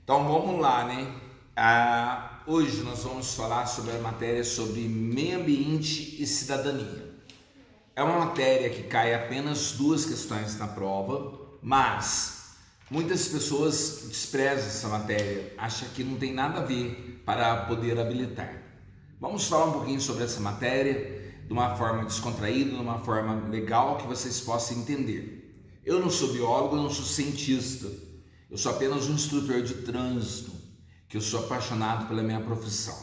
Então vamos lá, né? Hoje nós vamos falar sobre a matéria sobre meio ambiente e cidadania. É uma matéria que cai apenas duas questões na prova, mas muitas pessoas desprezam essa matéria, acham que não tem nada a ver para poder habilitar. Vamos falar um pouquinho sobre essa matéria de uma forma descontraída, de uma forma legal que vocês possam entender. Eu não sou biólogo, eu não sou cientista, eu sou apenas um instrutor de trânsito, que eu sou apaixonado pela minha profissão,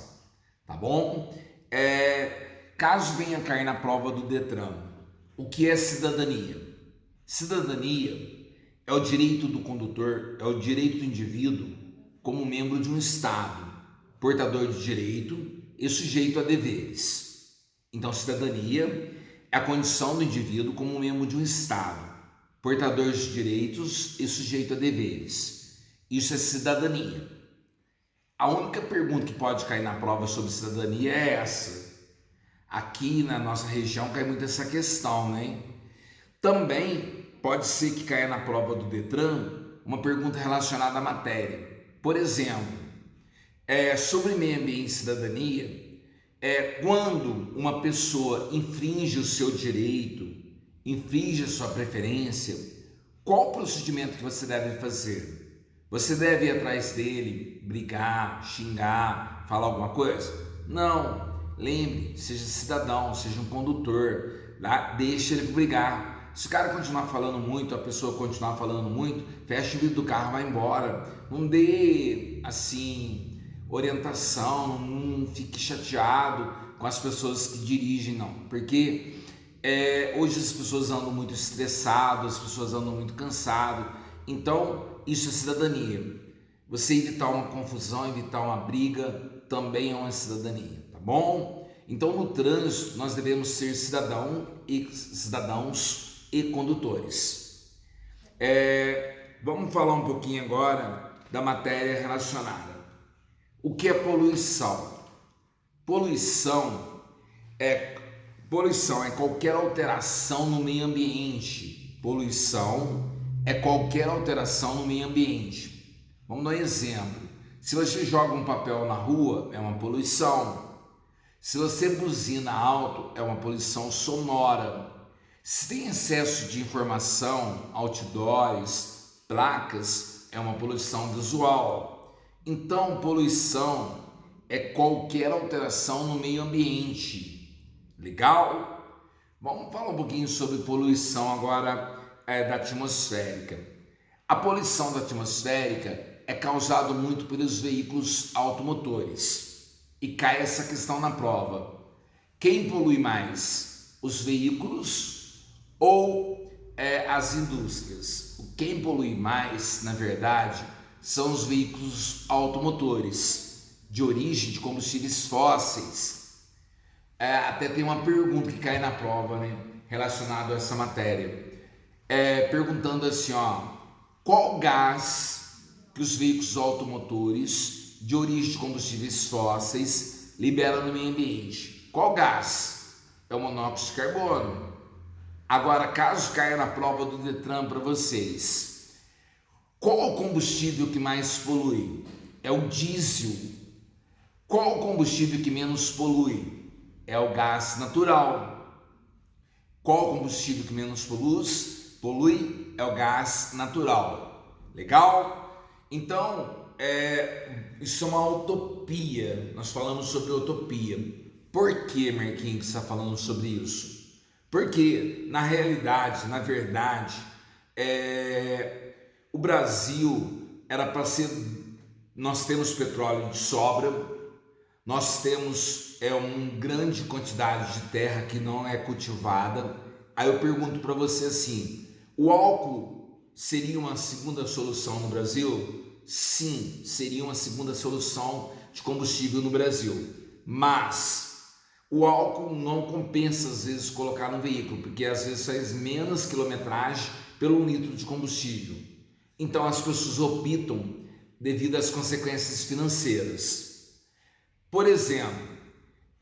tá bom? Caso venha cair na prova do Detran, o que é cidadania? Cidadania é o direito do condutor, é o direito do indivíduo como membro de um Estado, portador de direito e sujeito a deveres. Então, cidadania é a condição do indivíduo como membro de um Estado, portador de direitos e sujeito a deveres. Isso é cidadania. A única pergunta que pode cair na prova sobre cidadania é essa. Aqui na nossa região cai muito essa questão, né? Também pode ser que caia na prova do Detran uma pergunta relacionada à matéria. Por exemplo, sobre meio ambiente e cidadania, quando uma pessoa infringe o seu direito, infringe a sua preferência, qual o procedimento que você deve fazer? Você deve ir atrás dele, brigar, xingar, falar alguma coisa? Não. Lembre, seja cidadão, seja um condutor, tá? Deixa ele brigar. Se o cara continuar falando muito, a pessoa continuar falando muito, fecha o vidro do carro, vai embora. Não dê, assim, orientação, não fique chateado com as pessoas que dirigem, não. Porque hoje as pessoas andam muito estressadas, as pessoas andam muito cansadas. Então, isso é cidadania. Você evitar uma confusão, evitar uma briga, também é uma cidadania, tá bom? Então, no trânsito, nós devemos ser cidadãos e condutores. Vamos falar um pouquinho agora da matéria relacionada. O que é poluição? Poluição é qualquer alteração no meio ambiente. Poluição é qualquer alteração no meio ambiente. Vamos dar um exemplo. Se você joga um papel na rua, é uma poluição. Se você buzina alto, é uma poluição sonora. Se tem excesso de informação, outdoors, placas, é uma poluição visual. Então, poluição é qualquer alteração no meio ambiente. Legal? Vamos falar um pouquinho sobre poluição agora da atmosférica. A poluição da atmosférica é causada muito pelos veículos automotores. E cai essa questão na prova. Quem polui mais? Os veículos ou as indústrias? Quem polui mais, na verdade, são os veículos automotores, de origem de combustíveis fósseis. Até tem uma pergunta que cai na prova, né, relacionada a essa matéria. Perguntando assim, qual gás que os veículos automotores de origem de combustíveis fósseis liberam no meio ambiente? Qual gás? É o monóxido de carbono. Agora, caso caia na prova do Detran para vocês, qual o combustível que mais polui? É o diesel. Qual o combustível que menos polui? É o gás natural. Qual o combustível que menos polui? É o gás natural. Legal? Então, isso é uma utopia. Nós falamos sobre utopia. Por que, Marquinhos, que está falando sobre isso? Porque, na realidade, na verdade, o Brasil era para ser... Nós temos petróleo de sobra, nós temos uma grande quantidade de terra que não é cultivada. Aí eu pergunto para você assim, o álcool seria uma segunda solução no Brasil? Sim, seria uma segunda solução de combustível no Brasil, mas o álcool não compensa às vezes colocar no veículo, porque às vezes faz menos quilometragem pelo litro de combustível. Então as pessoas optam devido às consequências financeiras. Por exemplo,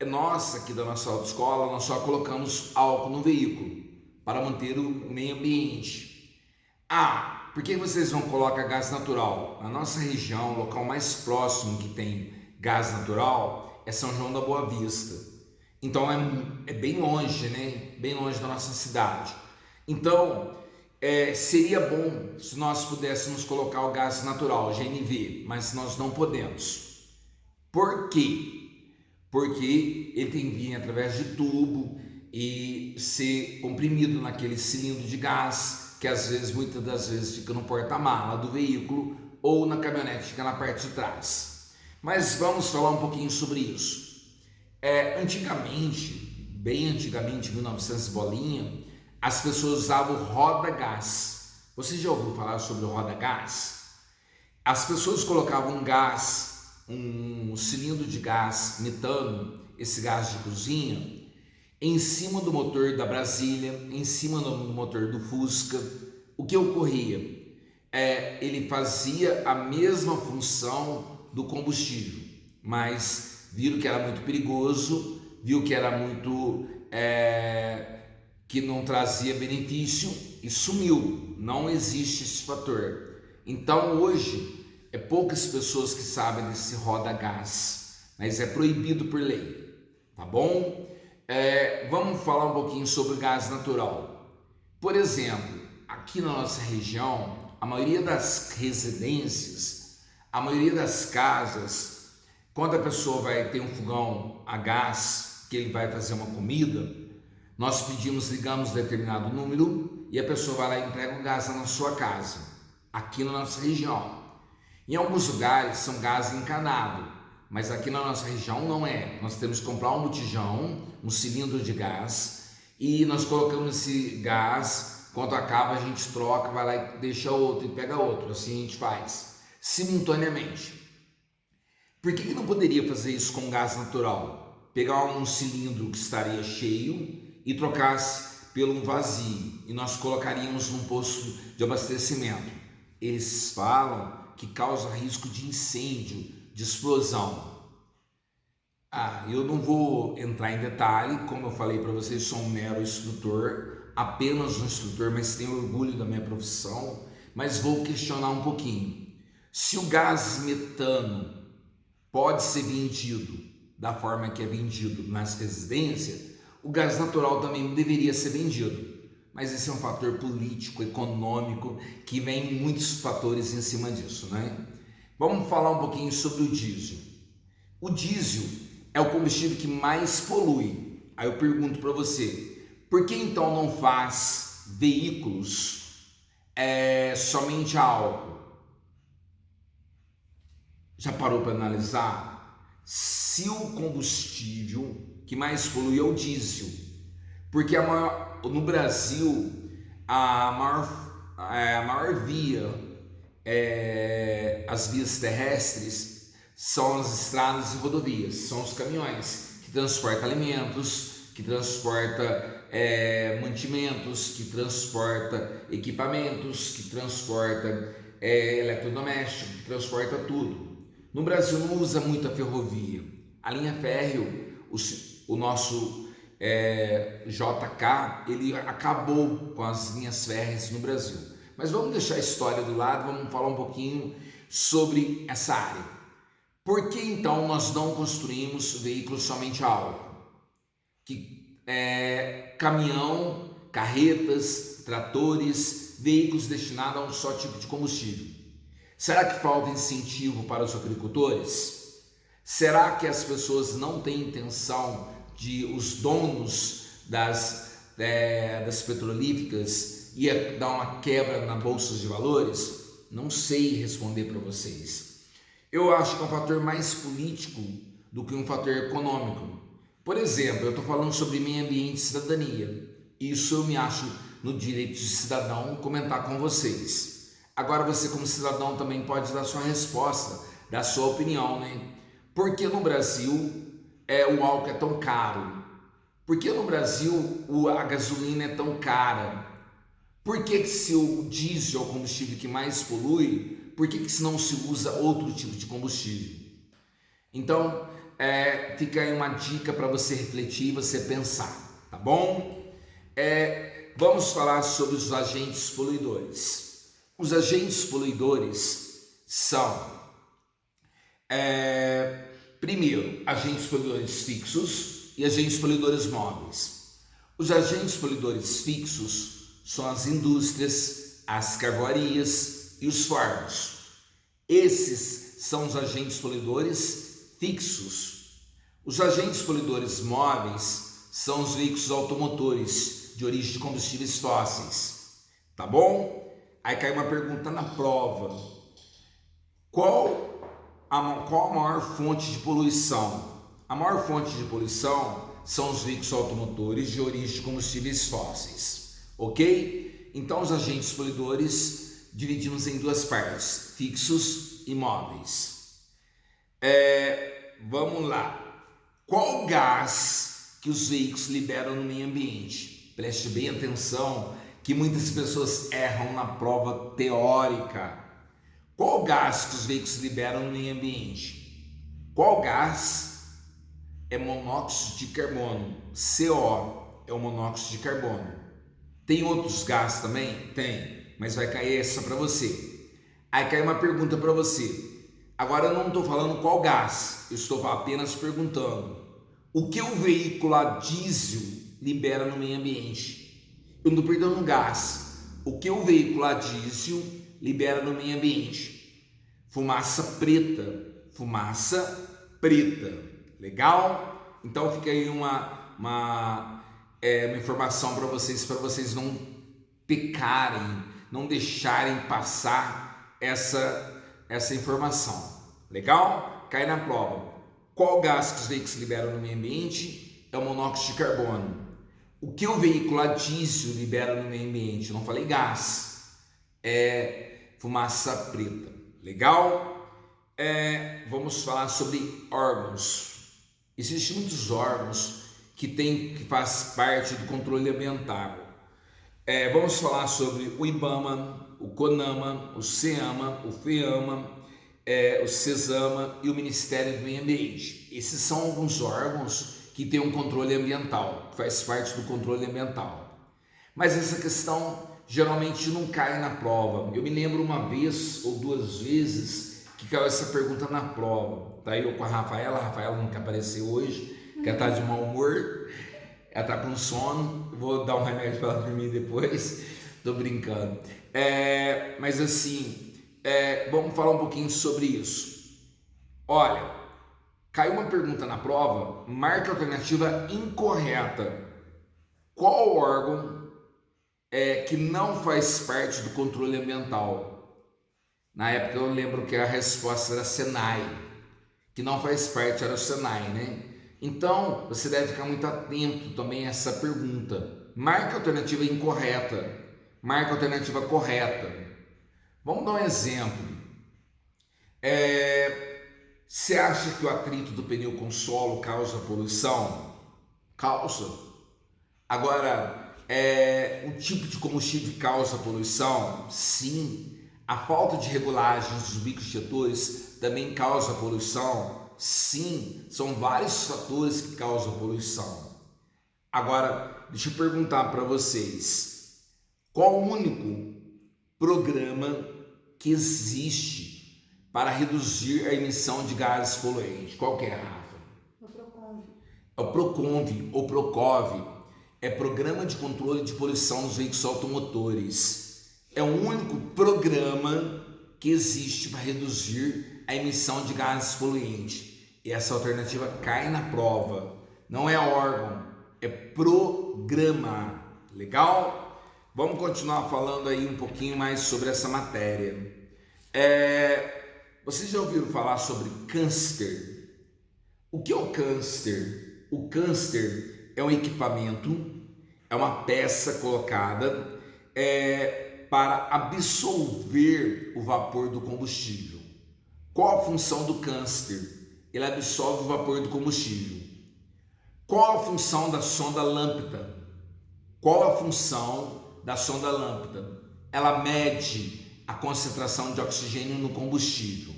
nós aqui da nossa autoescola, nós só colocamos álcool no veículo para manter o meio ambiente. por que vocês não colocam gás natural? Na nossa região, o local mais próximo que tem gás natural é São João da Boa Vista. Então é bem longe, né? Bem longe da nossa cidade. Então seria bom se nós pudéssemos colocar o gás natural, GNV, mas nós não podemos. Por quê? Porque ele tem que vir através de tubo e ser comprimido naquele cilindro de gás, que às vezes, muitas das vezes, fica no porta-mala do veículo ou na caminhonete, fica na parte de trás. Mas vamos falar um pouquinho sobre isso. Antigamente, bem antigamente, 1900 bolinha, as pessoas usavam roda-gás. Você já ouviu falar sobre o roda-gás? As pessoas colocavam um cilindro de gás metano, esse gás de cozinha, em cima do motor da Brasília, em cima do motor do Fusca. O que ocorria? Ele fazia a mesma função do combustível, mas viram que era muito perigoso, viu que era muito que não trazia benefício e sumiu. Não existe esse fator. Então hoje poucas pessoas que sabem desse roda-gás, mas é proibido por lei, tá bom? Vamos falar um pouquinho sobre gás natural. Por exemplo, aqui na nossa região, a maioria das residências, a maioria das casas, quando a pessoa vai ter um fogão a gás, que ele vai fazer uma comida, nós ligamos determinado número e a pessoa vai lá e entrega o gás na sua casa, aqui na nossa região. Em alguns lugares são gás encanado, mas aqui na nossa região não é. Nós temos que comprar um botijão, um cilindro de gás, e nós colocamos esse gás, quando acaba a gente troca, vai lá e deixa outro e pega outro, assim a gente faz, simultaneamente. Por que não poderia fazer isso com gás natural? Pegar um cilindro que estaria cheio e trocasse pelo vazio, e nós colocaríamos num posto de abastecimento. Eles falam que causa risco de incêndio, de explosão. Eu não vou entrar em detalhe, como eu falei para vocês, sou um mero instrutor, apenas um instrutor, mas tenho orgulho da minha profissão, mas vou questionar um pouquinho. Se o gás metano pode ser vendido da forma que é vendido nas residências, o gás natural também deveria ser vendido. Mas esse é um fator político, econômico, que vem muitos fatores em cima disso, né? Vamos falar um pouquinho sobre o diesel. O diesel é o combustível que mais polui. Aí eu pergunto para você, por que então não faz veículos somente a álcool? Já parou para analisar? Se o combustível que mais polui é o diesel, porque no Brasil a maior via, as vias terrestres são as estradas e rodovias, são os caminhões que transportam alimentos, que transportam mantimentos, que transportam equipamentos, que transportam eletrodoméstico, que transporta tudo. No Brasil não usa muito a ferrovia, a linha férrea, o nosso JK, ele acabou com as linhas férreas no Brasil. Mas vamos deixar a história do lado, vamos falar um pouquinho sobre essa área. Por que então nós não construímos veículos somente a álcool? Caminhão, carretas, tratores, veículos destinados a um só tipo de combustível. Será que falta incentivo para os agricultores? Será que as pessoas não têm intenção de os donos das petrolíferas ia dar uma quebra na bolsa de valores? Não sei responder para vocês. Eu acho que é um fator mais político do que um fator econômico. Por exemplo, eu estou falando sobre meio ambiente e cidadania. Isso eu me acho no direito de cidadão comentar com vocês. Agora você como cidadão também pode dar sua resposta, dar sua opinião, né? Por que no Brasil o álcool é tão caro? Por que no Brasil a gasolina é tão cara? Por que se o diesel é o combustível que mais polui, por que se não se usa outro tipo de combustível? Então, fica aí uma dica para você refletir e você pensar, tá bom? Vamos falar sobre os agentes poluidores. Os agentes poluidores são, primeiro, agentes poluidores fixos e agentes poluidores móveis. Os agentes poluidores fixos são as indústrias, as carvoarias e os fardos. Esses são os agentes poluidores fixos. Os agentes poluidores móveis são os veículos automotores de origem de combustíveis fósseis. Tá bom? Aí cai uma pergunta na prova. Qual a maior fonte de poluição? A maior fonte de poluição são os veículos automotores de origem de combustíveis fósseis. Ok? Então, os agentes poluidores dividimos em duas partes, fixos e móveis. Vamos lá. Qual gás que os veículos liberam no meio ambiente? Preste bem atenção, que muitas pessoas erram na prova teórica. Qual gás que os veículos liberam no meio ambiente? Qual gás é monóxido de carbono? CO é o monóxido de carbono. Tem outros gases também? Tem, mas vai cair essa para você. Aí cai uma pergunta para você. Agora eu não estou falando qual gás, eu estou apenas perguntando o que o veículo a diesel libera no meio ambiente. Eu não estou perguntando gás. O que o veículo a diesel libera no meio ambiente? Fumaça preta. Fumaça preta. Legal? Então fica aí uma informação para vocês não pecarem, não deixarem passar essa informação. Legal? Cai na prova. Qual gás que os veículos liberam no meio ambiente? É o monóxido de carbono. O que o veículo a diesel libera no meio ambiente? Eu não falei gás, é fumaça preta. Legal? Vamos falar sobre órgãos. Existem muitos órgãos que faz parte do controle ambiental. Vamos falar sobre o IBAMA, o CONAMA, o CEAMA, o FEAMA, o CESAMA e o Ministério do Meio Ambiente. Esses são alguns órgãos que tem um controle ambiental, que faz parte do controle ambiental. Mas essa questão geralmente não cai na prova. Eu me lembro uma vez ou duas vezes que caiu essa pergunta na prova. Tá eu com a Rafaela não quer aparecer hoje, que ela tá de mau humor, ela tá com sono, vou dar um remédio para ela dormir depois, tô brincando. Mas assim, vamos falar um pouquinho sobre isso. Olha, caiu uma pergunta na prova, marque a alternativa incorreta. Qual órgão que não faz parte do controle ambiental? Na época eu lembro que a resposta era SENAI, que não faz parte, era o SENAI, né? Então você deve ficar muito atento também a essa pergunta. Marque a alternativa incorreta, marque a alternativa correta. Vamos dar um exemplo. Você acha que o atrito do pneu com solo causa poluição? Causa. Agora, um tipo de combustível causa poluição? Sim. A falta de regulagens dos bicos injetores também causa poluição? Sim. São vários fatores que causam poluição. Agora, deixa eu perguntar para vocês. Qual o único programa que existe para reduzir a emissão de gases poluentes? Qual que é, Rafa? O Proconv. É o Proconv ou Procov. É Programa de Controle de Poluição dos Veículos Automotores. É o único programa que existe para reduzir a emissão de gases poluentes. E essa alternativa cai na prova. Não é órgão, é programa. Legal? Vamos continuar falando aí um pouquinho mais sobre essa matéria. Vocês já ouviram falar sobre câncer? O que é o câncer? O câncer é um equipamento, é uma peça colocada para absorver o vapor do combustível. Qual a função do câncer? Ele absorve o vapor do combustível. Qual a função da sonda lambda? Qual a função da sonda lambda? Ela mede a concentração de oxigênio no combustível.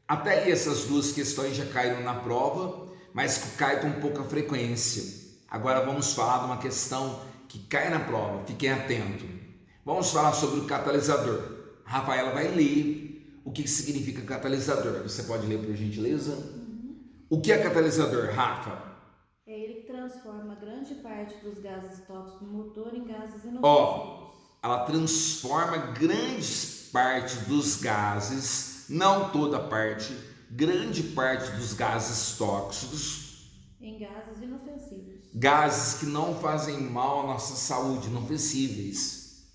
Até aí essas duas questões já caíram na prova, mas cai com pouca frequência. Agora vamos falar de uma questão que cai na prova, fiquem atentos. Vamos falar sobre o catalisador. A Rafaela vai ler o que significa catalisador. Você pode ler, por gentileza? O que é catalisador, Rafa? É ele que transforma grande parte dos gases tóxicos do motor em gases inofensivos. Ela transforma grandes partes dos gases, não toda parte, grande parte dos gases tóxicos em gases inofensivos. Gases que não fazem mal à nossa saúde, inofensíveis.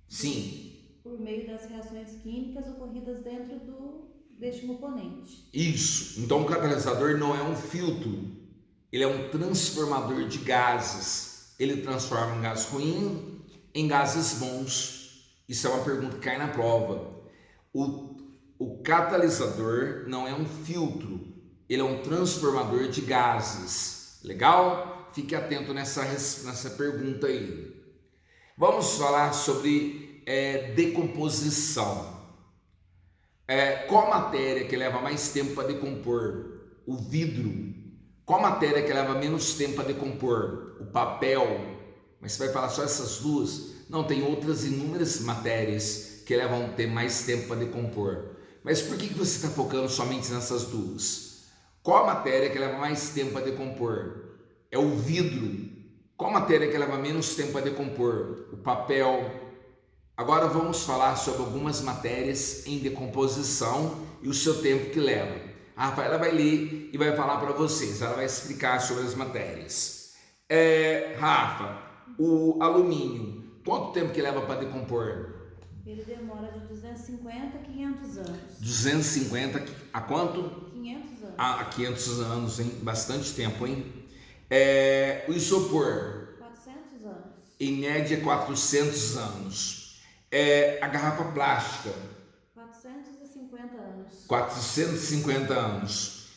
Sim. Por meio das reações químicas ocorridas dentro deste componente. Isso. Então o catalisador não é um filtro, ele é um transformador de gases. Ele transforma um gás ruim em gases bons. Isso é uma pergunta que cai na prova. O catalisador não é um filtro, ele é um transformador de gases. Legal? Fique atento nessa pergunta aí. Vamos falar sobre decomposição. Qual matéria que leva mais tempo para decompor? O vidro. Qual matéria que leva menos tempo para decompor? O papel. Mas você vai falar só essas duas? Não, tem outras inúmeras matérias que levam mais tempo para decompor. Mas por que você está focando somente nessas duas? Qual a matéria que leva mais tempo para decompor? É o vidro. Qual matéria que leva menos tempo para decompor? O papel. Agora vamos falar sobre algumas matérias em decomposição e o seu tempo que leva. A Rafaela vai ler e vai falar para vocês, ela vai explicar sobre as matérias. Rafa, o alumínio, quanto tempo que leva para decompor? Ele demora de 250 a 500 anos. 250 a quanto? 500 anos. A 500 anos, hein? Bastante tempo, hein? O isopor? 400 anos. Em média, 400 anos. A garrafa plástica? 450 anos. 450 anos.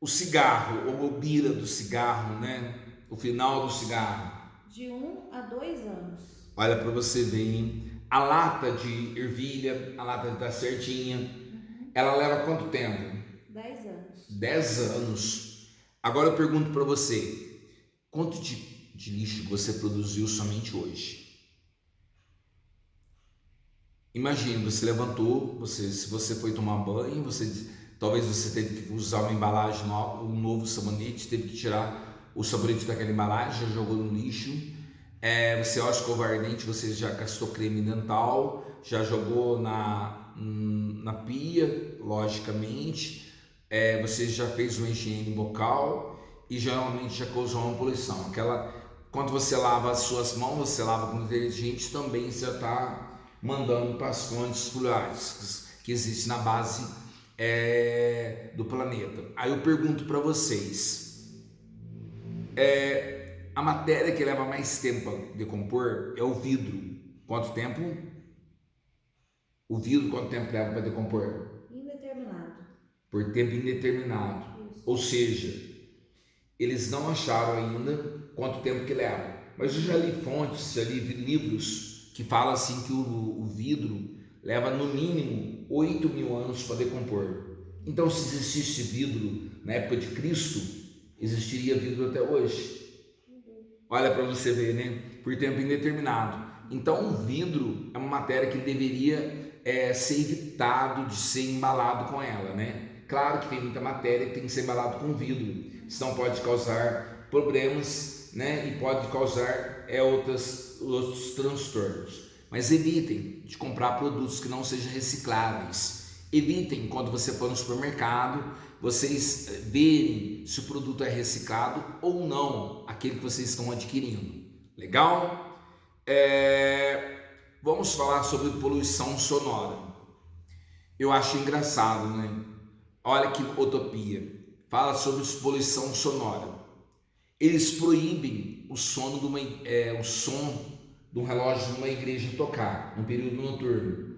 O cigarro, ou bobira do cigarro, né? O final do cigarro? De 1 a 2 anos. Olha para você ver, hein? A lata de ervilha, a lata da sardinha, ela leva quanto tempo? 10 anos. 10 anos. Agora eu pergunto para você, quanto de lixo você produziu somente hoje? Imagine, você levantou, se você foi tomar banho, talvez você teve que usar uma embalagem, um novo sabonete, teve que tirar o sabonete daquela embalagem, já jogou no lixo. Você acha escovar dente, você já gastou creme dental, já jogou na pia, logicamente. Você já fez uma higiene bucal e geralmente já causou uma poluição. Quando você lava as suas mãos, você lava com detergente, também você está mandando para as fontes fluorais que existem na base do planeta. Aí eu pergunto para vocês, a matéria que leva mais tempo a decompor é o vidro. Quanto tempo? O vidro, quanto tempo leva para decompor? Indeterminado. Por tempo indeterminado. Isso. Ou seja, eles não acharam ainda quanto tempo que leva. Mas eu já li fontes, já li livros que falam assim que o vidro leva no mínimo 8.000 anos para decompor. Então, se existisse vidro na época de Cristo, existiria vidro até hoje. Olha para você ver, né? Por tempo indeterminado. Então, o vidro é uma matéria que deveria ser evitado de ser embalado com ela, né? Claro que tem muita matéria que tem que ser embalado com vidro, senão pode causar problemas, né? E pode causar outros transtornos. Mas evitem de comprar produtos que não sejam recicláveis. Evitem, quando você for no supermercado, vocês verem se o produto é reciclado ou não, aquele que vocês estão adquirindo. Legal? Vamos falar sobre poluição sonora. Eu acho engraçado, né? Olha que utopia. Fala sobre poluição sonora. Eles proíbem o som de um relógio de uma igreja tocar no período noturno,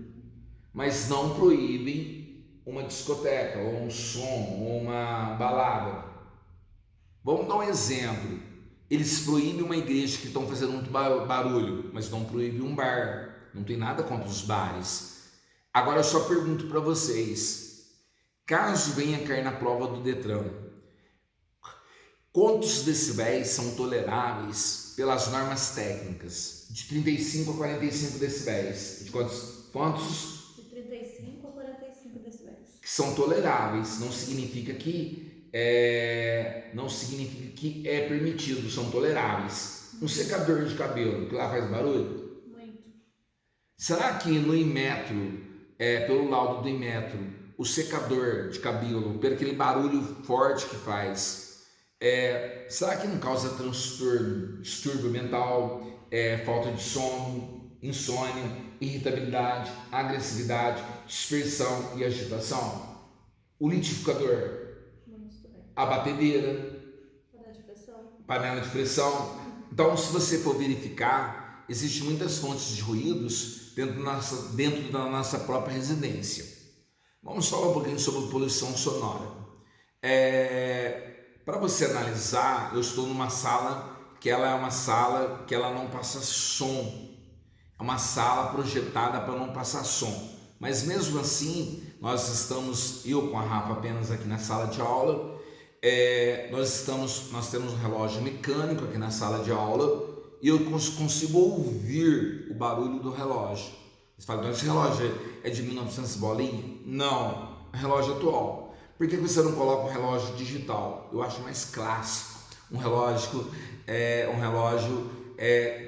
mas não proíbem uma discoteca, ou um som, ou uma balada. Vamos dar um exemplo. Eles proíbem uma igreja que estão fazendo muito barulho, mas não proíbem um bar. Não tem nada contra os bares. Agora eu só pergunto para vocês, caso venha cair na prova do Detran, quantos decibéis são toleráveis pelas normas técnicas? de 35 a 45 decibéis. De quantos? De 35 a 45 decibéis. Que são toleráveis. Não significa que é permitido, são toleráveis. Um secador de cabelo, que lá faz barulho? Muito. Será que no Inmetro, pelo laudo do Inmetro, o secador de cabelo, pelo aquele barulho forte que faz, será que não causa transtorno, distúrbio mental, falta de sono, insônia, irritabilidade, agressividade, dispersão e agitação? O litificador, a batedeira, panela de pressão. Então, se você for verificar, existem muitas fontes de ruídos dentro da nossa própria residência. Vamos falar um pouquinho sobre poluição sonora. Para você analisar, eu estou numa sala que ela é uma sala que ela não passa som. É uma sala projetada para não passar som. Mas mesmo assim, eu com a Rafa apenas aqui na sala de aula, nós temos um relógio mecânico aqui na sala de aula e eu consigo ouvir o barulho do relógio. Você fala, então esse relógio é de 1900 bolinha? Não, é um relógio atual. Por que você não coloca um relógio digital? Eu acho mais clássico. Um relógio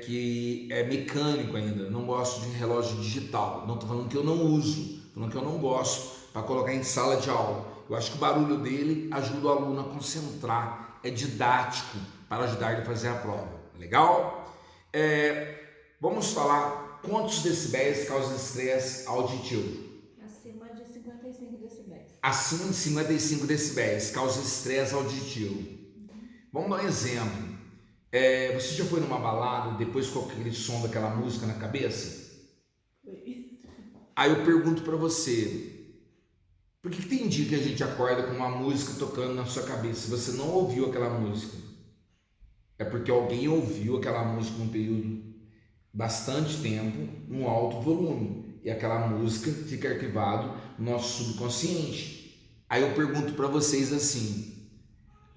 que é mecânico ainda. Não gosto de relógio digital. Não estou falando que eu não uso, estou falando que eu não gosto para colocar em sala de aula. Eu acho que o barulho dele ajuda o aluno a concentrar, é didático para ajudar ele a fazer a prova. Legal? Vamos falar quantos decibéis causa estresse auditivo? Acima de 55 decibéis. Acima de 55 decibéis causa estresse auditivo. Vamos dar um exemplo. Você já foi numa balada depois com aquele som daquela música na cabeça? Aí eu pergunto para você, por que tem dia que a gente acorda com uma música tocando na sua cabeça e você não ouviu aquela música? É porque alguém ouviu aquela música num período bastante tempo, num alto volume, e aquela música fica arquivado no nosso subconsciente. Aí eu pergunto para vocês assim,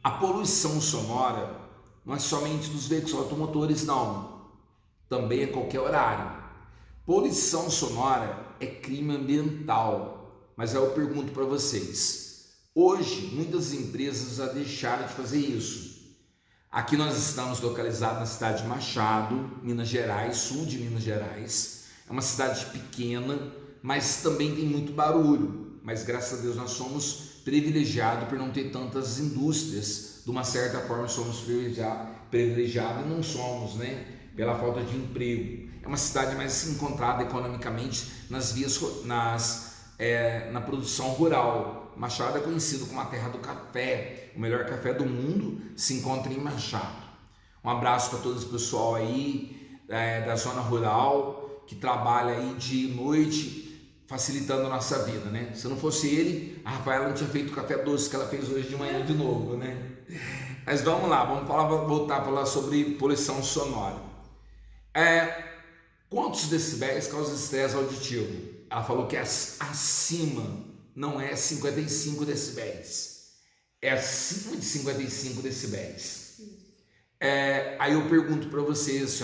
a poluição sonora não é somente dos veículos automotores, não, também é qualquer horário. Poluição sonora é crime ambiental. Mas aí eu pergunto para vocês, hoje muitas empresas já deixaram de fazer isso. Aqui nós estamos localizados na cidade de Machado, Minas Gerais, sul de Minas Gerais. É uma cidade pequena, mas também tem muito barulho. Mas graças a Deus nós somos privilegiados por não ter tantas indústrias. De uma certa forma somos privilegiados e não somos, né? Pela falta de emprego. É uma cidade mais encontrada economicamente na produção rural. Machado é conhecido como a terra do café, o melhor café do mundo se encontra em Machado. Um abraço para todo esse pessoal aí da zona rural que trabalha aí dia e noite facilitando a nossa vida, né? Se não fosse ele, a Rafaela não tinha feito o café doce que ela fez hoje de manhã de novo, né? Mas vamos lá, voltar a falar sobre poluição sonora. Quantos decibéis causa estresse auditivo? Ela falou que é acima, não é 55 decibéis. É acima de 55 decibéis. Aí eu pergunto para vocês assim,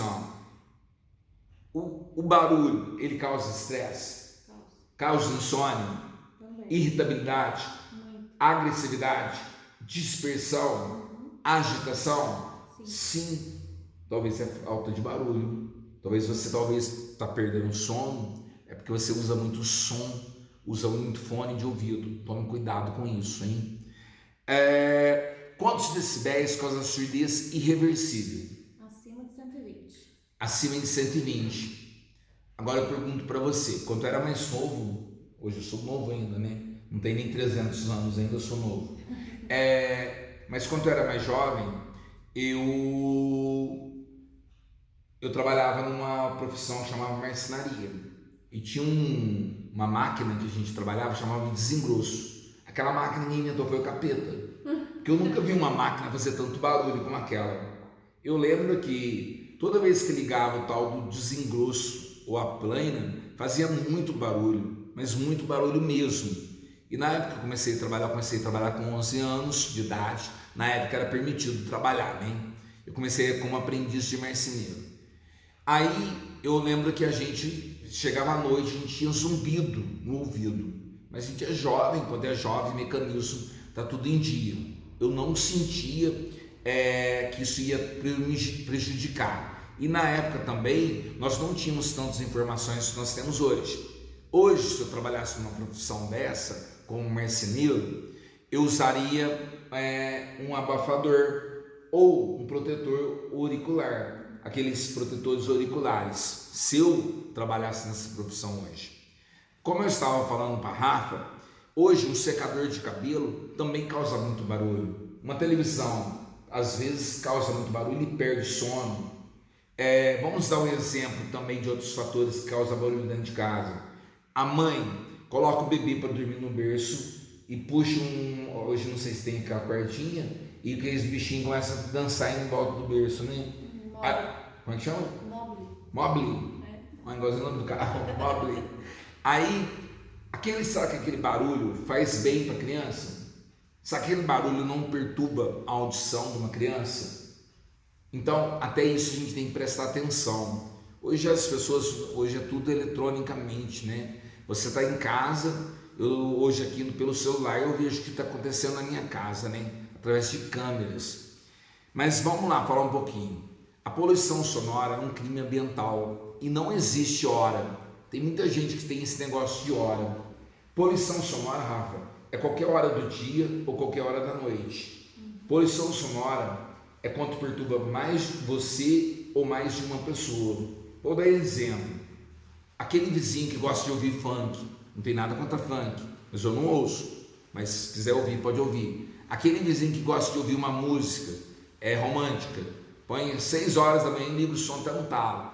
o barulho, ele causa estresse? Causa insônia? Também. Irritabilidade? Muito. Agressividade? Dispersão? Agitação? Sim. Sim. Talvez é falta de barulho. Talvez você está perdendo sono. É porque você usa muito som, usa muito fone de ouvido. Tome cuidado com isso, hein? Quantos decibéis causa surdez irreversível? Acima de 120. Acima de 120. Agora eu pergunto para você, quando eu era mais novo, hoje eu sou novo ainda, né? Não tenho nem 300 anos ainda, eu sou novo. Mas quando eu era mais jovem, eu trabalhava numa profissão que chamava marcenaria. E tinha uma máquina que a gente trabalhava, chamava de desengrosso. Aquela máquina ninguém inventou, foi o capeta. Porque eu nunca vi uma máquina fazer tanto barulho como aquela. Eu lembro que toda vez que ligava o tal do desengrosso ou a plana, fazia muito barulho, mas muito barulho mesmo. E na época que eu comecei a trabalhar com 11 anos de idade. Na época era permitido trabalhar, né? Eu comecei como aprendiz de marceneiro. Aí eu lembro que a gente chegava à noite, a gente tinha zumbido no ouvido, mas a gente é jovem, quando é jovem, mecanismo tá tudo em dia. Eu não sentia que isso ia prejudicar. E na época também nós não tínhamos tantas informações que nós temos hoje. Hoje, se eu trabalhasse numa profissão dessa, como marceneiro, eu usaria um abafador ou um protetor auricular, aqueles protetores auriculares, se eu trabalhasse nessa profissão hoje. Como eu estava falando para a Rafa, hoje um secador de cabelo também causa muito barulho. Uma televisão, às vezes, causa muito barulho e perde sono. Vamos dar um exemplo também de outros fatores que causam barulho dentro de casa. A mãe coloca o bebê para dormir no berço e puxa hoje não sei se tem aquela cordinha, e aqueles bichinhos começam a dançar em volta do berço, né? Como é que chama? Mobile. Um negócio, o nome do carro, Mobile. Aí, sabe que aquele barulho faz bem para a criança? Sabe que aquele barulho não perturba a audição de uma criança? Então, até isso a gente tem que prestar atenção. Hoje as pessoas, hoje é tudo eletronicamente, né? Você está em casa, hoje aqui pelo celular eu vejo o que está acontecendo na minha casa, né? Através de câmeras. Mas vamos lá falar um pouquinho. A poluição sonora é um crime ambiental e não existe hora. Tem muita gente que tem esse negócio de hora. Poluição sonora, Rafa, é qualquer hora do dia ou qualquer hora da noite. Poluição sonora é quando perturba mais você ou mais de uma pessoa. Vou dar exemplo. Aquele vizinho que gosta de ouvir funk, não tem nada contra funk, mas eu não ouço. Mas se quiser ouvir, pode ouvir. Aquele vizinho que gosta de ouvir uma música romântica, põe 6 horas da manhã e liga o som até no talo.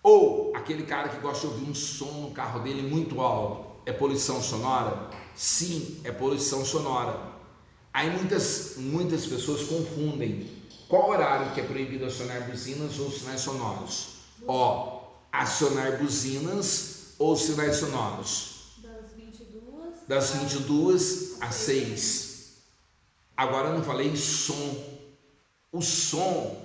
Ou aquele cara que gosta de ouvir um som no carro dele muito alto, é poluição sonora? Sim, é poluição sonora. Aí muitas pessoas confundem qual horário que é proibido acionar buzinas ou sinais sonoros. Acionar buzinas ou sinais sonoros. Das 22 às 6. Agora eu não falei som. O som,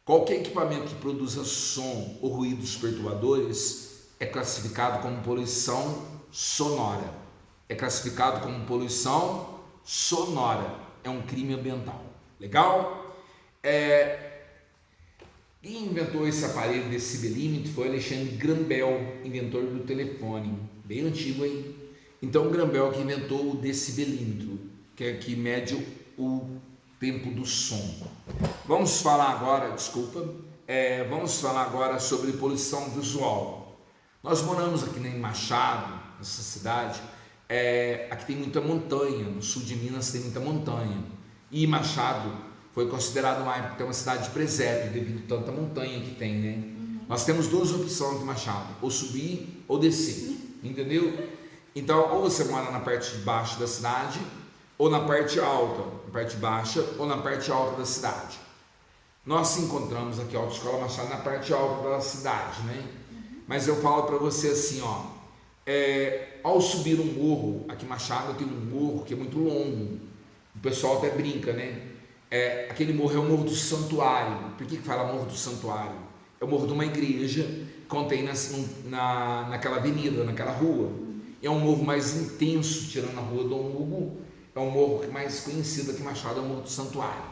qualquer equipamento que produza som ou ruídos perturbadores é classificado como poluição sonora. É classificado como poluição sonora. É um crime ambiental. Legal? Quem inventou esse aparelho decibelímetro foi Alexandre Graham Bell, inventor do telefone. Bem antigo, hein? Então, Graham Bell que inventou o decibelímetro, que mede o tempo do som. Vamos falar agora sobre poluição visual. Nós moramos aqui em Machado, nessa cidade. Aqui tem muita montanha, no sul de Minas tem muita montanha. E Machado foi considerado uma época uma cidade de presépio, devido a tanta montanha que tem, né? Nós temos 2 opções de Machado, ou subir ou descer, entendeu? Então, ou você mora na parte de baixo da cidade, ou na parte alta, na parte baixa, ou na parte alta da cidade. Nós encontramos aqui a Autoescola Machado na parte alta da cidade, né? Mas eu falo para você assim, ao subir um morro, aqui em Machado tem um morro que é muito longo, o pessoal até brinca, né? Aquele morro é o Morro do Santuário. Por que fala Morro do Santuário? É o morro de uma igreja que contém naquela avenida, naquela rua. É um morro mais intenso, tirando a rua Dom Hugo, é um morro mais conhecido aqui em Machado, é o Morro do Santuário.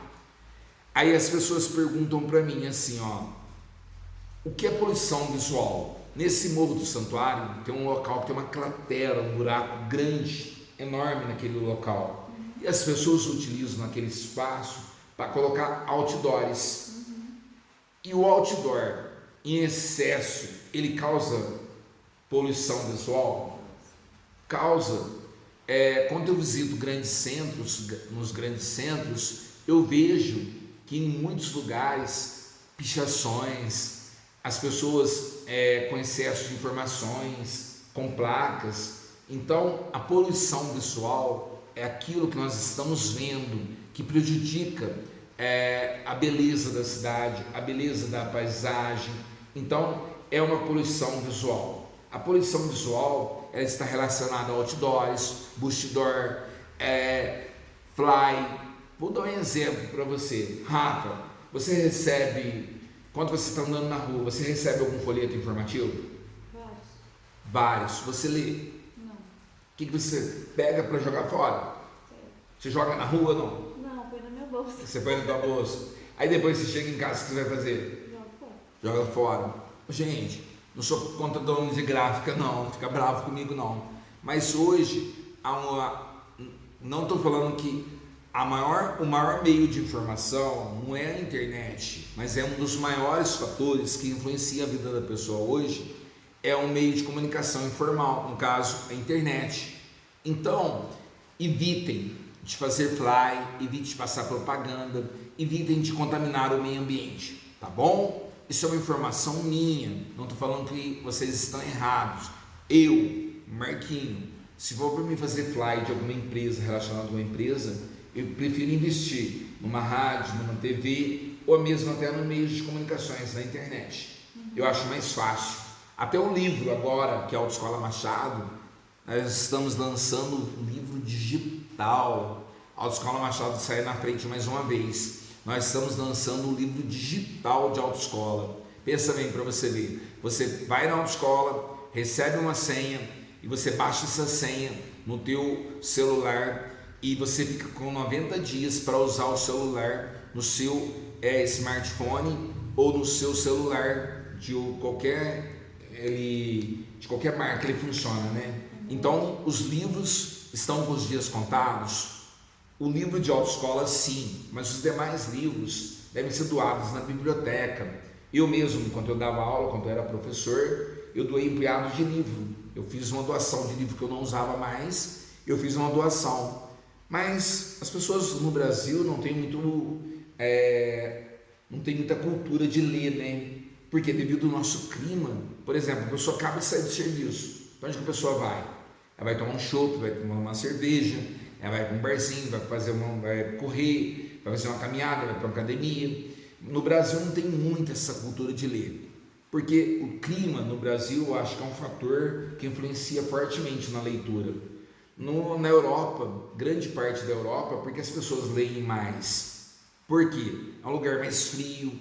Aí as pessoas perguntam para mim assim, o que é poluição visual? Nesse Morro do Santuário tem um local que tem uma cratera, um buraco grande, enorme naquele local. E as pessoas utilizam aquele espaço para colocar outdoors. E o outdoor, em excesso, ele causa poluição visual? Causa. Quando eu visito grandes centros, nos grandes centros, eu vejo que em muitos lugares, pichações, as pessoas com excesso de informações, com placas. Então, a poluição visual é aquilo que nós estamos vendo que prejudica a beleza da cidade, a beleza da paisagem. Então, é uma poluição visual. A poluição visual ela está relacionada a outdoors, bush door, fly. Vou dar um exemplo para você. Rafa, você recebe Quando você está andando na rua, você recebe algum folheto informativo? Vários. Vários. Você lê? Não. O que você pega para jogar fora? Sério. Você joga na rua ou não? Não, põe na minha bolsa. Você põe no teu bolso. Aí depois você chega em casa, o que você vai fazer? Jogo fora. Joga fora. Gente, não sou contador de gráfica não, não fica bravo comigo não. Mas hoje, não estou falando que o maior meio de informação não é a internet, mas é um dos maiores fatores que influencia a vida da pessoa hoje, é um meio de comunicação informal, no caso, a internet. Então, evitem de fazer fly, evitem de passar propaganda, evitem de contaminar o meio ambiente, tá bom? Isso é uma informação minha, não estou falando que vocês estão errados. Eu, Marquinho, se for para mim fazer fly de alguma empresa relacionada a uma empresa, eu prefiro investir numa rádio, numa TV, ou mesmo até no meio de comunicações, na internet. Eu acho mais fácil. Até o livro agora, que é a Autoescola Machado, nós estamos lançando um livro digital. A Autoescola Machado sai na frente mais uma vez. Nós estamos lançando um livro digital de autoescola. Pensa bem para você ver. Você vai na autoescola, recebe uma senha e você baixa essa senha no teu celular e você fica com 90 dias para usar o celular no seu smartphone ou no seu celular de qualquer marca, ele funciona, né? Então, os livros estão com os dias contados. O livro de autoescola, sim, mas os demais livros devem ser doados na biblioteca. Eu mesmo, quando eu dava aula, quando eu era professor, eu doei um punhado de livro. Eu fiz uma doação de livro que eu não usava mais, eu fiz uma doação. Mas as pessoas no Brasil não têm muita cultura de ler, né? Porque devido ao nosso clima, por exemplo, a pessoa acaba de sair do serviço. Para onde que a pessoa vai? Ela vai tomar um chopp, vai tomar uma cerveja, ela vai para um barzinho, vai correr, vai fazer uma caminhada, vai para uma academia. No Brasil não tem muito essa cultura de ler, porque o clima no Brasil eu acho que é um fator que influencia fortemente na leitura. Na Europa, grande parte da Europa, porque as pessoas leem mais. Por quê? É um lugar mais frio,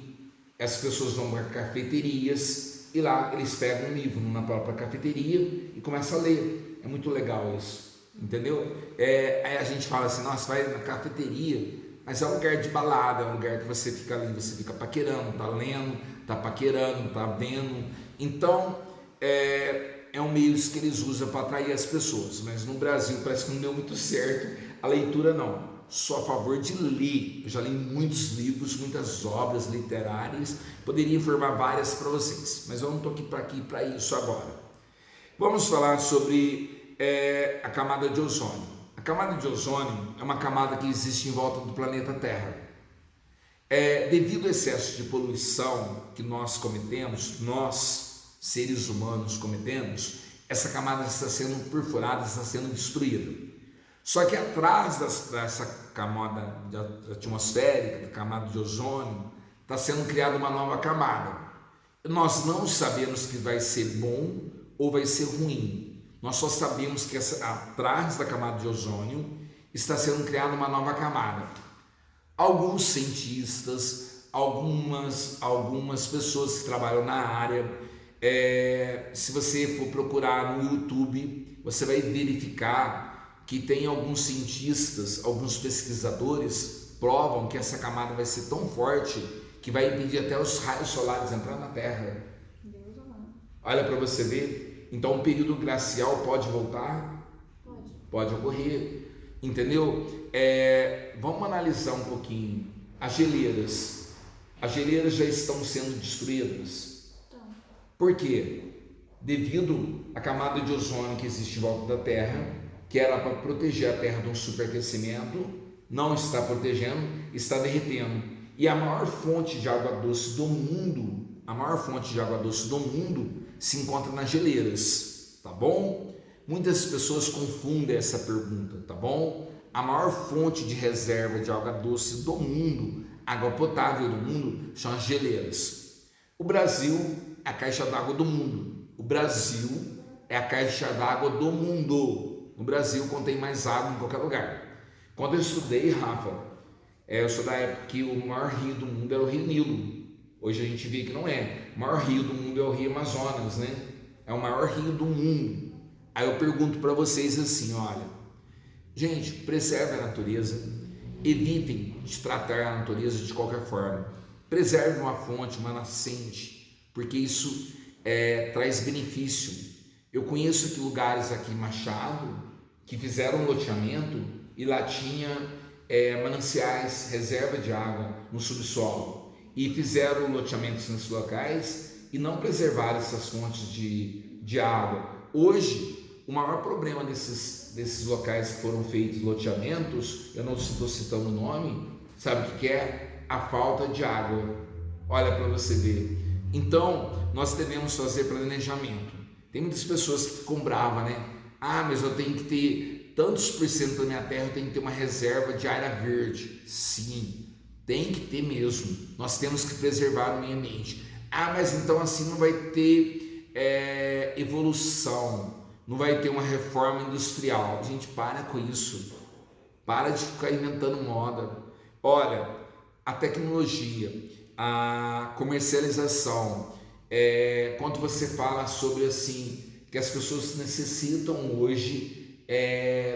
as pessoas vão para cafeterias e lá eles pegam um livro na própria cafeteria e começam a ler. É muito legal isso, entendeu? Aí a gente fala assim, nossa, vai na cafeteria, mas é um lugar de balada, é um lugar que você fica ali, você fica paquerando, tá lendo, tá paquerando, tá vendo. Então, é um meio que eles usam para atrair as pessoas, mas no Brasil parece que não deu muito certo a leitura não. Sou a favor de ler, eu já li muitos livros, muitas obras literárias, poderia informar várias para vocês, mas eu não estou aqui para isso agora. Vamos falar sobre a camada de ozônio. A camada de ozônio é uma camada que existe em volta do planeta Terra. Devido ao excesso de poluição que nós cometemos, nós seres humanos cometemos, essa camada está sendo perfurada, está sendo destruída. Só que atrás dessa camada atmosférica, da camada de ozônio, está sendo criada uma nova camada. Nós não sabemos que vai ser bom ou vai ser ruim. Nós só sabemos que atrás da camada de ozônio está sendo criada uma nova camada. Alguns cientistas, algumas pessoas que trabalham na área, se você for procurar no YouTube, você vai verificar que tem alguns cientistas, alguns pesquisadores provam que essa camada vai ser tão forte que vai impedir até os raios solares entrar na Terra. Deus amado. Olha para você ver. Então o período glacial pode voltar? Pode ocorrer, entendeu? Vamos analisar um pouquinho. As geleiras já estão sendo destruídas. Por quê? Devido à camada de ozônio que existe em volta da Terra, que era para proteger a Terra de um superaquecimento, não está protegendo, está derretendo. E a maior fonte de água doce do mundo, se encontra nas geleiras, tá bom? Muitas pessoas confundem essa pergunta, tá bom? A maior fonte de reserva de água doce do mundo, água potável do mundo, são as geleiras. O Brasil é a caixa d'água do mundo. O Brasil é a caixa d'água do mundo. No Brasil contém mais água em qualquer lugar. Quando eu estudei, Rafa, eu sou da época que o maior rio do mundo era o Rio Nilo. Hoje a gente vê que não é. O maior rio do mundo é o Rio Amazonas, né? É o maior rio do mundo. Aí eu pergunto para vocês assim, olha, gente, preserve a natureza, evitem de tratar a natureza de qualquer forma. Preserve uma fonte, uma nascente, porque isso traz benefício. Eu conheço aqui lugares aqui em Machado que fizeram um loteamento e lá tinha mananciais, reserva de água no subsolo, e fizeram loteamentos nesses locais e não preservaram essas fontes de água. Hoje, o maior problema desses locais que foram feitos loteamentos, eu não estou citando o nome, sabe o que é? A falta de água. Olha para você ver. Então, nós devemos fazer planejamento. Tem muitas pessoas que ficam bravas, né? Ah, mas eu tenho que ter tantos por cento da minha terra, eu tenho que ter uma reserva de área verde. Sim, tem que ter mesmo. Nós temos que preservar o meio ambiente. Ah, mas então assim não vai ter evolução, não vai ter uma reforma industrial. Gente, para com isso. Para de ficar inventando moda. Olha, a tecnologia, a comercialização, quando você fala sobre assim, que as pessoas necessitam hoje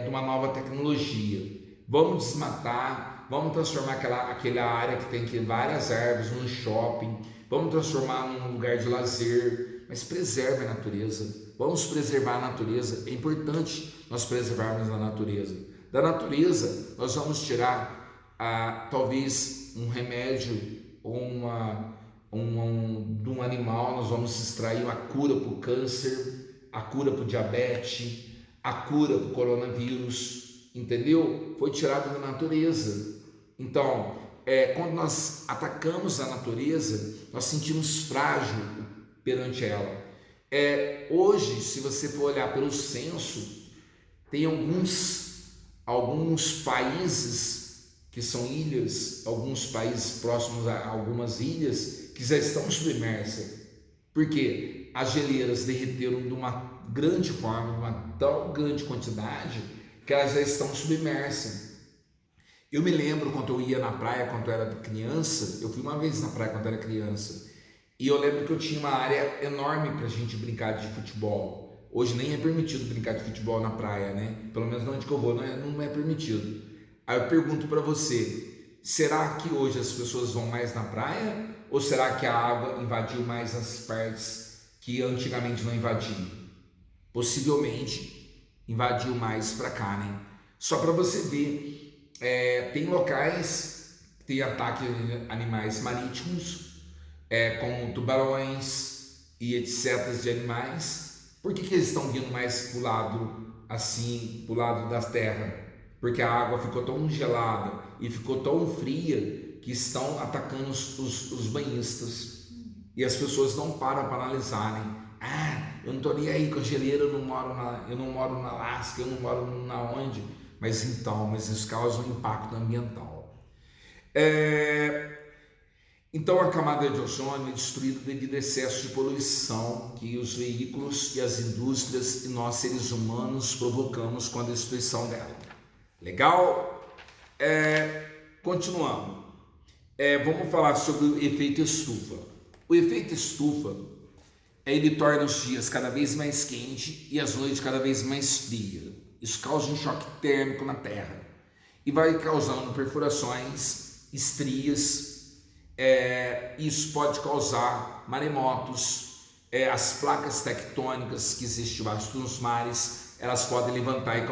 de uma nova tecnologia. Vamos desmatar, vamos transformar aquela área que tem aqui várias árvores num shopping, vamos transformar num lugar de lazer, mas preserve a natureza. Vamos preservar a natureza. É importante nós preservarmos a natureza. Da natureza nós vamos tirar talvez um remédio ou de um animal, nós vamos extrair a cura para o câncer, a cura para o diabetes, a cura para o coronavírus, entendeu? Foi tirado da natureza. Então, quando nós atacamos a natureza, nós sentimos frágil perante ela. Hoje, se você for olhar pelo censo, tem alguns países que são ilhas, alguns países próximos a algumas ilhas que já estão submersas. Por quê? As geleiras derreteram de uma grande forma, de uma tão grande quantidade, que elas já estão submersas. Eu me lembro quando eu ia na praia, quando eu era criança, eu fui uma vez na praia quando eu era criança, e eu lembro que eu tinha uma área enorme para a gente brincar de futebol. Hoje nem é permitido brincar de futebol na praia, né? Pelo menos onde que eu vou não é permitido. Aí eu pergunto para você, será que hoje as pessoas vão mais na praia? Ou será que a água invadiu mais as partes que antigamente não invadia? Possivelmente invadiu mais para cá, né? Só para você ver, tem locais que tem ataque a animais marítimos, como tubarões e etc. de animais. Por que eles estão vindo mais para o lado assim, para o lado da terra? Porque a água ficou tão gelada e ficou tão fria que estão atacando os banhistas. E as pessoas não param para analisar, né? Ah, eu não estou nem aí com a geleira, eu não moro na Alasca, eu não moro na onde. Mas isso causa um impacto ambiental. Então a camada de ozônio é destruída devido ao excesso de poluição que os veículos e as indústrias e nós seres humanos provocamos com a destruição dela. Legal? Continuando. Vamos falar sobre o efeito estufa. O efeito estufa, ele torna os dias cada vez mais quentes e as noites cada vez mais frias. Isso causa um choque térmico na Terra e vai causando perfurações, estrias. Isso pode causar maremotos. As placas tectônicas que existem debaixo dos mares, elas podem levantar e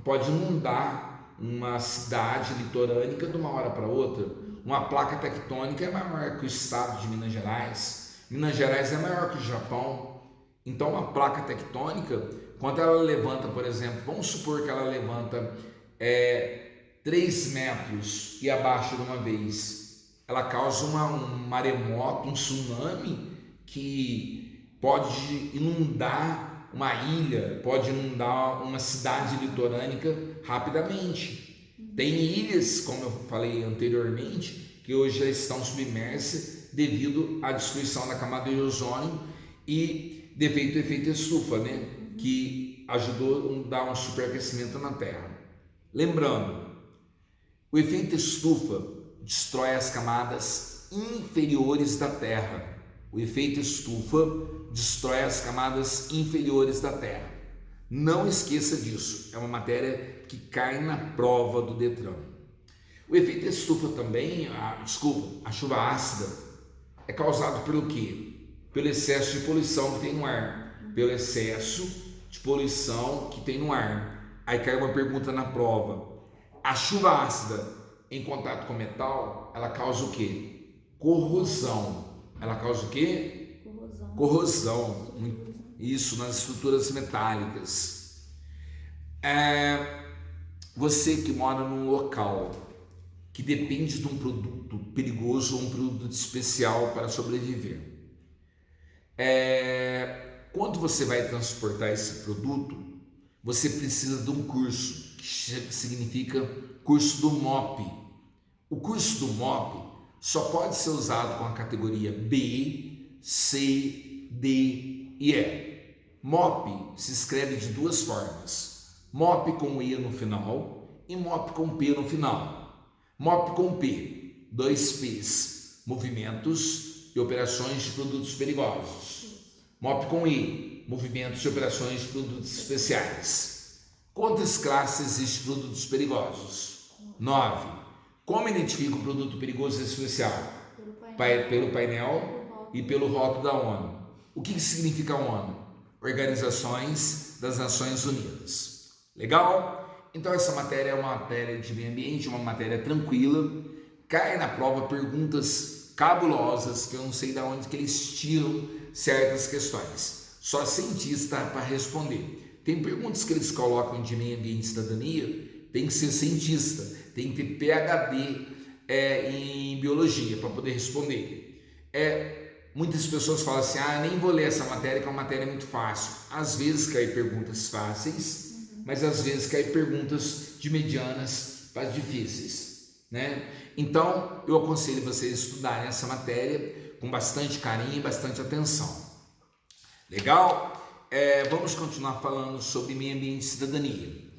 pode inundar uma cidade litorânea de uma hora para outra. Uma placa tectônica é maior que o estado de Minas Gerais. Minas Gerais é maior que o Japão. Então, uma placa tectônica, quando ela levanta, por exemplo, vamos supor que ela levanta 3 metros e abaixa de uma vez, ela causa um maremoto, um tsunami que pode inundar uma ilha, pode inundar uma cidade litorânea rapidamente. Tem ilhas, como eu falei anteriormente, que hoje já estão submersas devido à destruição da camada de ozônio e devido ao efeito estufa, né? Que ajudou a dar um superaquecimento na Terra. Lembrando, o efeito estufa destrói as camadas inferiores da Terra. O efeito estufa destrói as camadas inferiores da Terra. Não esqueça disso, é uma matéria que cai na prova do Detran. O efeito estufa também, a chuva ácida, é causado pelo quê? Pelo excesso de poluição que tem no ar. Pelo excesso de poluição que tem no ar. Aí cai uma pergunta na prova. A chuva ácida em contato com metal, ela causa o quê? Corrosão. Ela causa o quê? Corrosão. Isso, nas estruturas metálicas. Você que mora num local que depende de um produto perigoso ou um produto especial para sobreviver. Quando você vai transportar esse produto, você precisa de um curso, que significa curso do MOP. O curso do MOP só pode ser usado com a categoria B, C, D e E. MOP se escreve de duas formas, MOP com E no final e MOP com P no final. MOP com P, 2 P's, movimentos e operações de produtos perigosos. MOP com I, movimentos e operações de produtos especiais. Quantas classes existem de produtos perigosos? 9. Como identifica o produto perigoso e especial? Pelo painel e pelo rótulo da ONU. O que significa a ONU? Organizações das Nações Unidas. Legal? Então essa matéria é uma matéria de meio ambiente, uma matéria tranquila. Cai na prova perguntas cabulosas que eu não sei de onde que eles tiram certas questões. Só cientista para responder. Tem perguntas que eles colocam de meio ambiente e cidadania, tem que ser cientista, tem que ter PhD em biologia para poder responder. Muitas pessoas falam assim, nem vou ler essa matéria que é uma matéria muito fácil. Às vezes cai perguntas fáceis, mas às vezes cai perguntas de medianas para difíceis, né? Então eu aconselho vocês a estudarem essa matéria com bastante carinho e bastante atenção. Legal? Vamos continuar falando sobre meio ambiente e cidadania.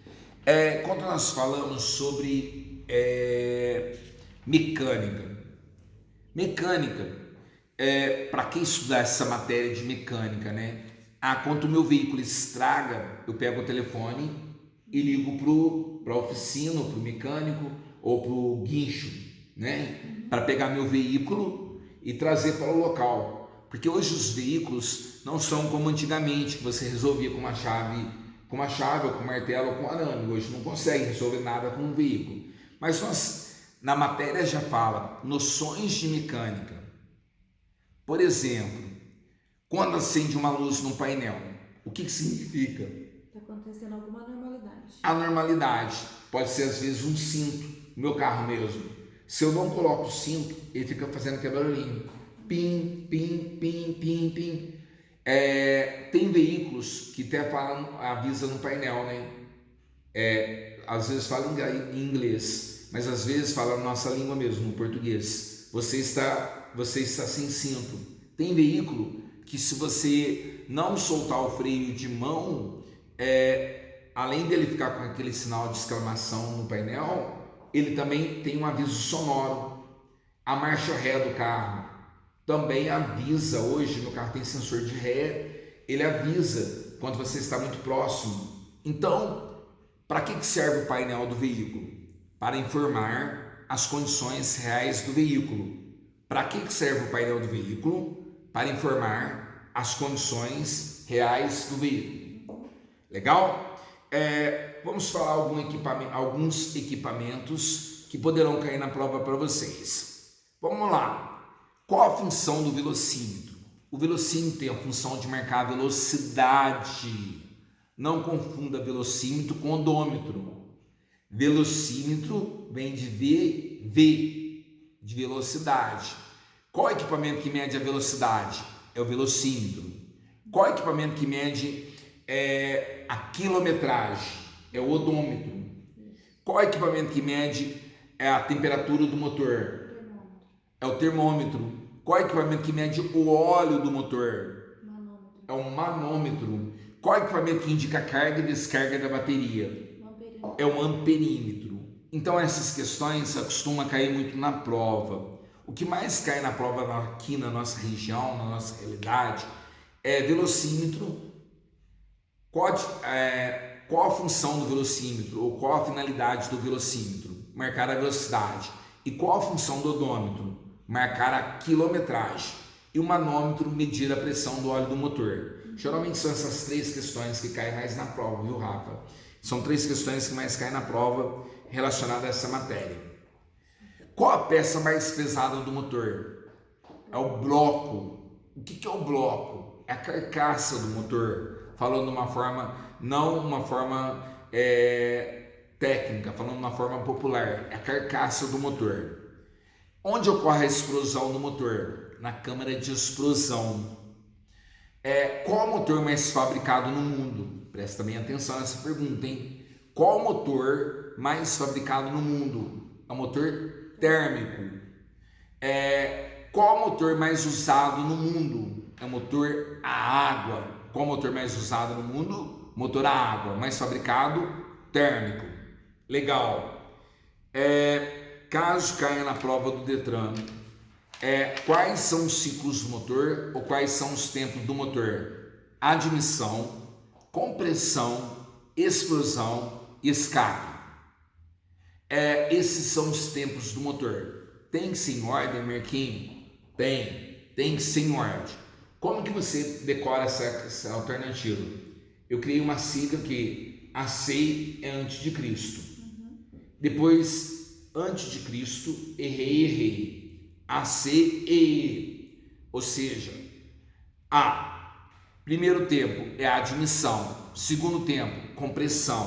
Quando nós falamos sobre mecânica, para quem estudar essa matéria de mecânica, né? Quando o meu veículo estraga, eu pego o telefone e ligo para a oficina, para o mecânico ou para o guincho, né? Para pegar meu veículo e trazer para o local. Porque hoje os veículos não são como antigamente, que você resolvia com uma chave ou com um martelo ou com um arame. Hoje não consegue resolver nada com um veículo. Mas nós, na matéria já fala noções de mecânica. Por exemplo, quando acende uma luz no painel, o que significa? Está acontecendo alguma anormalidade. Anormalidade. Pode ser às vezes um cinto, no meu carro mesmo. Se eu não coloco o cinto, ele fica fazendo aquele barulhinho. Pim, pim, pim, pim, pim. Tem veículos que até avisa no painel, né? Às vezes fala em inglês, mas às vezes fala na nossa língua mesmo, no português. Você está sem cinto. Tem veículo que se você não soltar o freio de mão, além dele ficar com aquele sinal de exclamação no painel, ele também tem um aviso sonoro. A marcha ré do carro também avisa. Hoje meu carro tem sensor de ré, ele avisa quando você está muito próximo. Então, para que serve o painel do veículo? Para informar as condições reais do veículo. Para que serve o painel do veículo? Para informar as condições reais do veículo. Legal? Vamos falar alguns equipamentos que poderão cair na prova para vocês. Vamos lá. Qual a função do velocímetro? O velocímetro tem a função de marcar a velocidade. Não confunda velocímetro com odômetro. Velocímetro vem de V, de velocidade. Qual equipamento que mede a velocidade? É o velocímetro. Qual equipamento que mede a quilometragem? É o odômetro. Qual equipamento que mede a temperatura do motor? É o termômetro. Qual equipamento que mede o óleo do motor? É o manômetro. Qual equipamento que indica a carga e descarga da bateria? É o amperímetro. Então essas questões costumam cair muito na prova. o que mais cai na prova aqui na nossa região, na nossa realidade, é velocímetro. Qual a função do velocímetro, ou qual a finalidade do velocímetro? Marcar a velocidade. E qual a função do odômetro? Marcar a quilometragem. E o manômetro, medir a pressão do óleo do motor. Geralmente são essas 3 questões que caem mais na prova, viu, Rafa? São 3 questões que mais caem na prova relacionadas a essa matéria. Qual a peça mais pesada do motor? É o bloco. O que é o bloco? É a carcaça do motor. Falando de uma forma, não uma forma técnica, falando de uma forma popular. É a carcaça do motor. Onde ocorre a explosão do motor? Na câmara de explosão. Qual o motor mais fabricado no mundo? Presta bem atenção nessa pergunta, hein? Qual o motor mais fabricado no mundo? É o motor térmico. Qual o motor mais usado no mundo? É o motor a água. Qual o motor mais usado no mundo? Motor a água. Mais fabricado? Térmico. Legal. Caso caia na prova do Detran, quais são os ciclos do motor ou quais são os tempos do motor? Admissão, compressão, explosão e escape. Esses são os tempos do motor. Tem que ser em ordem, Marquinhos? Tem que ser em ordem. Como que você decora essa alternativa? Eu criei uma sigla que AC é antes de Cristo. Depois, antes de Cristo, errei. AC e, ou seja, primeiro tempo é a admissão, segundo tempo, compressão,